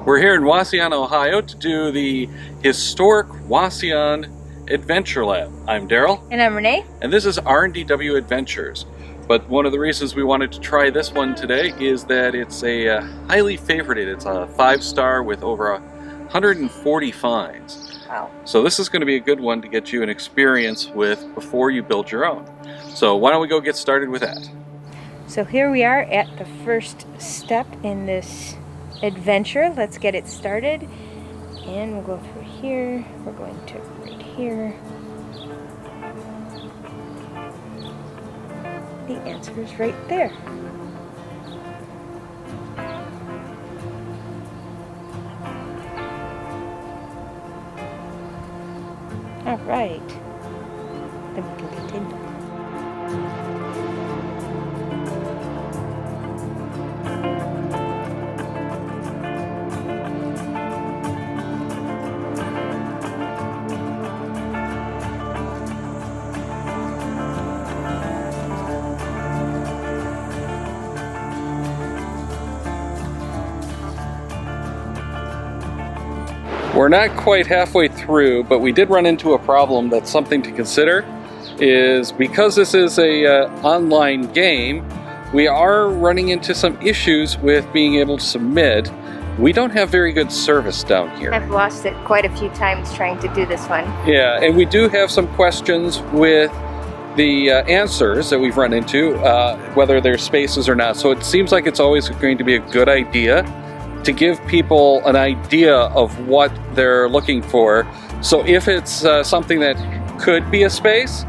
We're here in Wauseon, Ohio to do the historic Wauseon Adventure Lab. I'm Darryl. And I'm Renee. And this is R&DW Adventures. But one of the reasons we wanted to try this one today is that it's a highly favorited. It's a 5-star with over 140 finds. Wow. So this is going to be a good one to get you an experience with before you build your own. So why don't we go get started with that? So here we are at the first step in this adventure. Let's get it started. And we'll go through here. We're going to right here. The answer is right there. All right. Then we can continue. We're not quite halfway through, but we did run into a problem that's something to consider. Is because this is a online game, we are running into some issues with being able to submit. We don't have very good service down here. I've lost it quite a few times trying to do this one. Yeah, and we do have some questions with the answers that we've run into, whether there's spaces or not. So it seems like it's always going to be a good idea to give people an idea of what they're looking for. So if it's something that could be a space,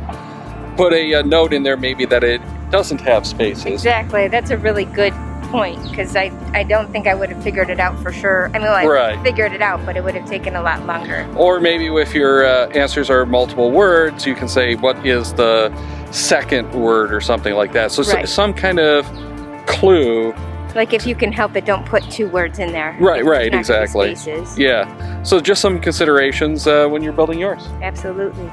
put a note in there maybe that it doesn't have spaces. Exactly, that's a really good point, because I don't think I would have figured it out for sure. I mean, well, Right. I figured it out, but it would have taken a lot longer. Or maybe if your answers are multiple words, you can say what is the second word or something like that. So Right. some kind of clue. Like if you can help it, don't put 2 words in there. Right, If it's right, not gonna be exactly. spaces. Yeah, so just some considerations when you're building yours. Absolutely.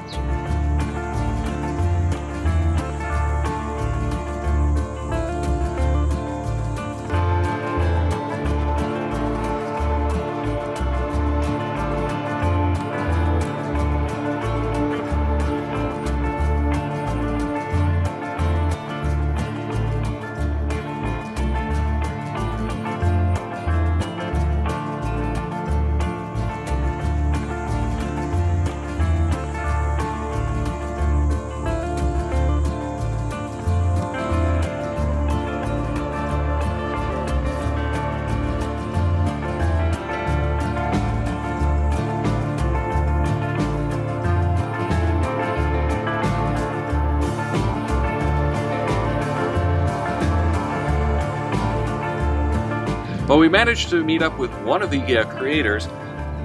Well, we managed to meet up with one of the creators,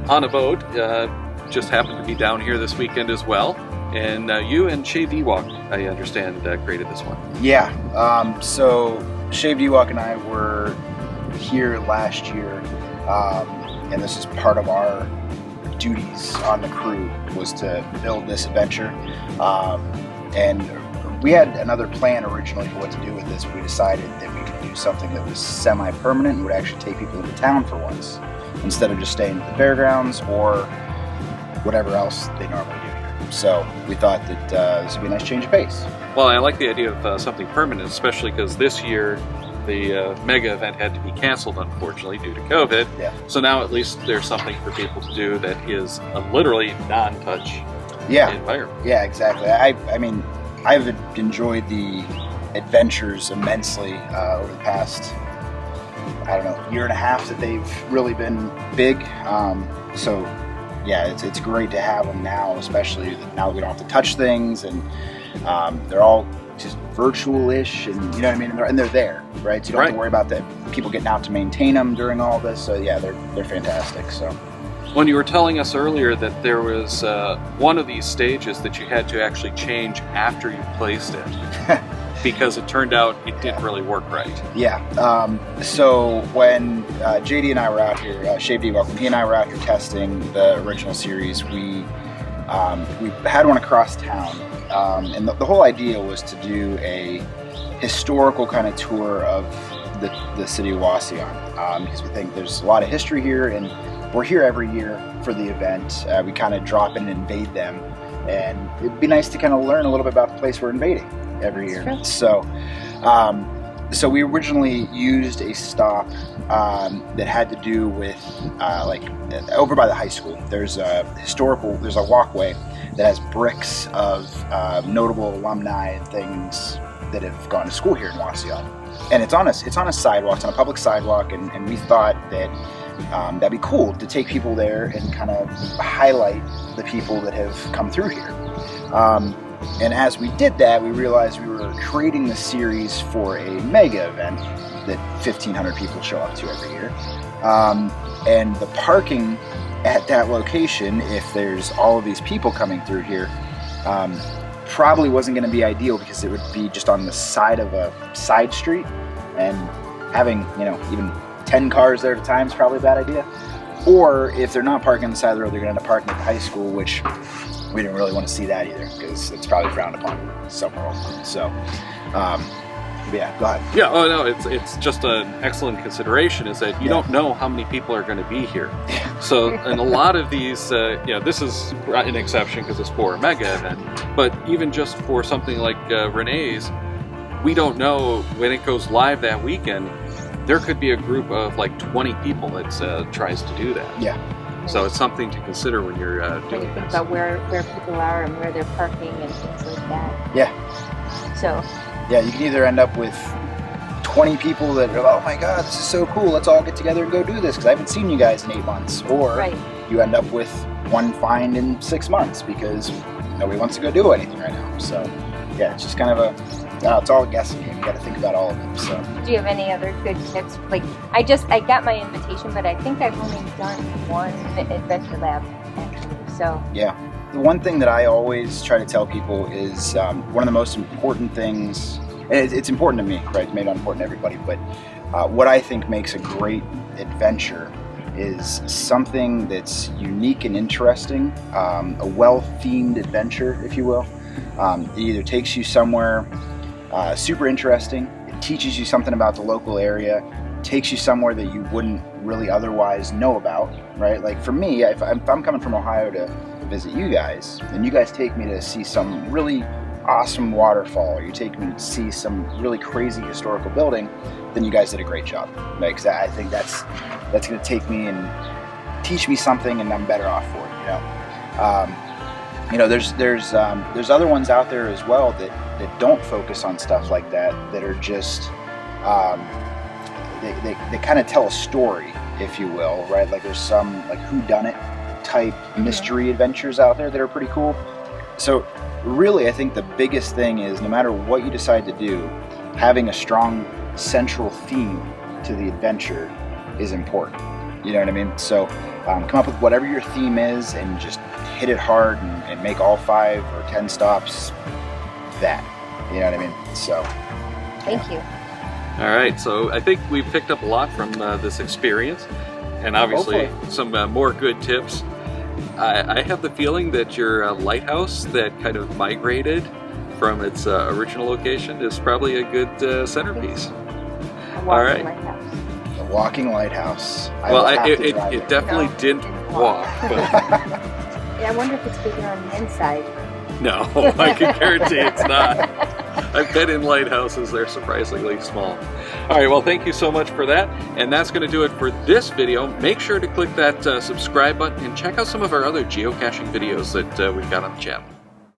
OnABoat. Just happened to be down here this weekend as well. And you and Shaved Ewok, I understand, created this one. Yeah, so Shaved Ewok and I were here last year, and this is part of our duties on the crew, was to build this adventure. And we had another plan originally for what to do with this, but we decided that we could do something that was semi-permanent and would actually take people into town for once, instead of just staying at the fairgrounds or whatever else they normally do here. So we thought that this would be a nice change of pace. Well, I like the idea of something permanent, especially because this year the mega event had to be canceled, unfortunately, due to COVID. Yeah. So now at least there's something for people to do that is a literally non-touch environment. Yeah, exactly. I mean, I've enjoyed the adventures immensely over the past, I don't know, year and a half that they've really been big. So yeah, it's great to have them now, especially now that we don't have to touch things, and they're all just virtual-ish, and you know what I mean, and they're there, right? So you don't have to worry about people getting out to maintain them during all this. So yeah, they're fantastic. So when you were telling us earlier that there was one of these stages that you had to actually change after you placed it because it turned out it didn't really work right. Yeah. So when JD and I were out here, Shaved Ewok, when he and I were out here testing the original series, we had one across town, and the whole idea was to do a historical kind of tour of the city of Wauseon, because we think there's a lot of history here, and we're here every year for the event. We kind of drop in and invade them, and it'd be nice to kind of learn a little bit about the place we're invading every year. So, so we originally used a stop that had to do with like over by the high school. There's a walkway that has bricks of notable alumni and things that have gone to school here in Wauseon. And it's on a sidewalk, it's on a public sidewalk, and we thought that that'd be cool to take people there and kind of highlight the people that have come through here. And as we did that, we realized we were creating the series for a mega event that 1,500 people show up to every year. And the parking at that location, if there's all of these people coming through here, probably wasn't going to be ideal, because it would be just on the side of a side street, and having, you know, even 10 cars there at a time is probably a bad idea. Or if they're not parking on the side of the road, they're going to end up parking at the high school, which we didn't really want to see that either, because it's probably frowned upon somewhere else. So, yeah, go ahead. Yeah, oh no, it's just an excellent consideration, is that you don't know how many people are going to be here. So, in a lot of these, you know, this is an exception because it's for a mega event, but even just for something like Renée's, we don't know when it goes live that weekend. There could be a group of like 20 people that tries to do that. Yeah. So it's something to consider when you're doing think this. about where people are and where they're parking and things like that. Yeah. So. Yeah, you can either end up with 20 people that are, oh my God, this is so cool, let's all get together and go do this, because I haven't seen you guys in 8 months. Or you end up with one find in 6 months because nobody wants to go do anything right now. So yeah, it's just kind of it's all a guessing game. You got to think about all of them. So, do you have any other good tips? Like, I got my invitation, but I think I've only done one adventure lab actually. So yeah, the one thing that I always try to tell people is one of the most important things. And it's important to me, right? It's maybe not important to everybody, but what I think makes a great adventure is something that's unique and interesting, a well-themed adventure, if you will. It either takes you somewhere super interesting, it teaches you something about the local area, takes you somewhere that you wouldn't really otherwise know about, right? Like for me, if I'm coming from Ohio to visit you guys, and you guys take me to see some really awesome waterfall, or you take me to see some really crazy historical building, then you guys did a great job. Right? 'Cause I think that's going to take me and teach me something, and I'm better off for it. You know, there's other ones out there as well that don't focus on stuff like that. That are just they kind of tell a story, if you will, right? Like there's some like whodunit type mystery adventures out there that are pretty cool. So really, I think the biggest thing is, no matter what you decide to do, having a strong central theme to the adventure is important. You know what I mean? So come up with whatever your theme is and just hit it hard and make all 5 or 10 stops that. You know what I mean? So. Thank you. All right, so I think we've picked up a lot from this experience, and obviously Hopefully. some more good tips. I have the feeling that your lighthouse that kind of migrated from its original location is probably a good centerpice. All right. Lighthouse. The walking lighthouse. It definitely didn't walk. But Yeah, I wonder if it's bigger on the inside. no, I can guarantee it's not. I've been in lighthouses, they're surprisingly small. All right, well, thank you so much for that. And that's going to do it for this video. Make sure to click that subscribe button and check out some of our other geocaching videos that we've got on the channel.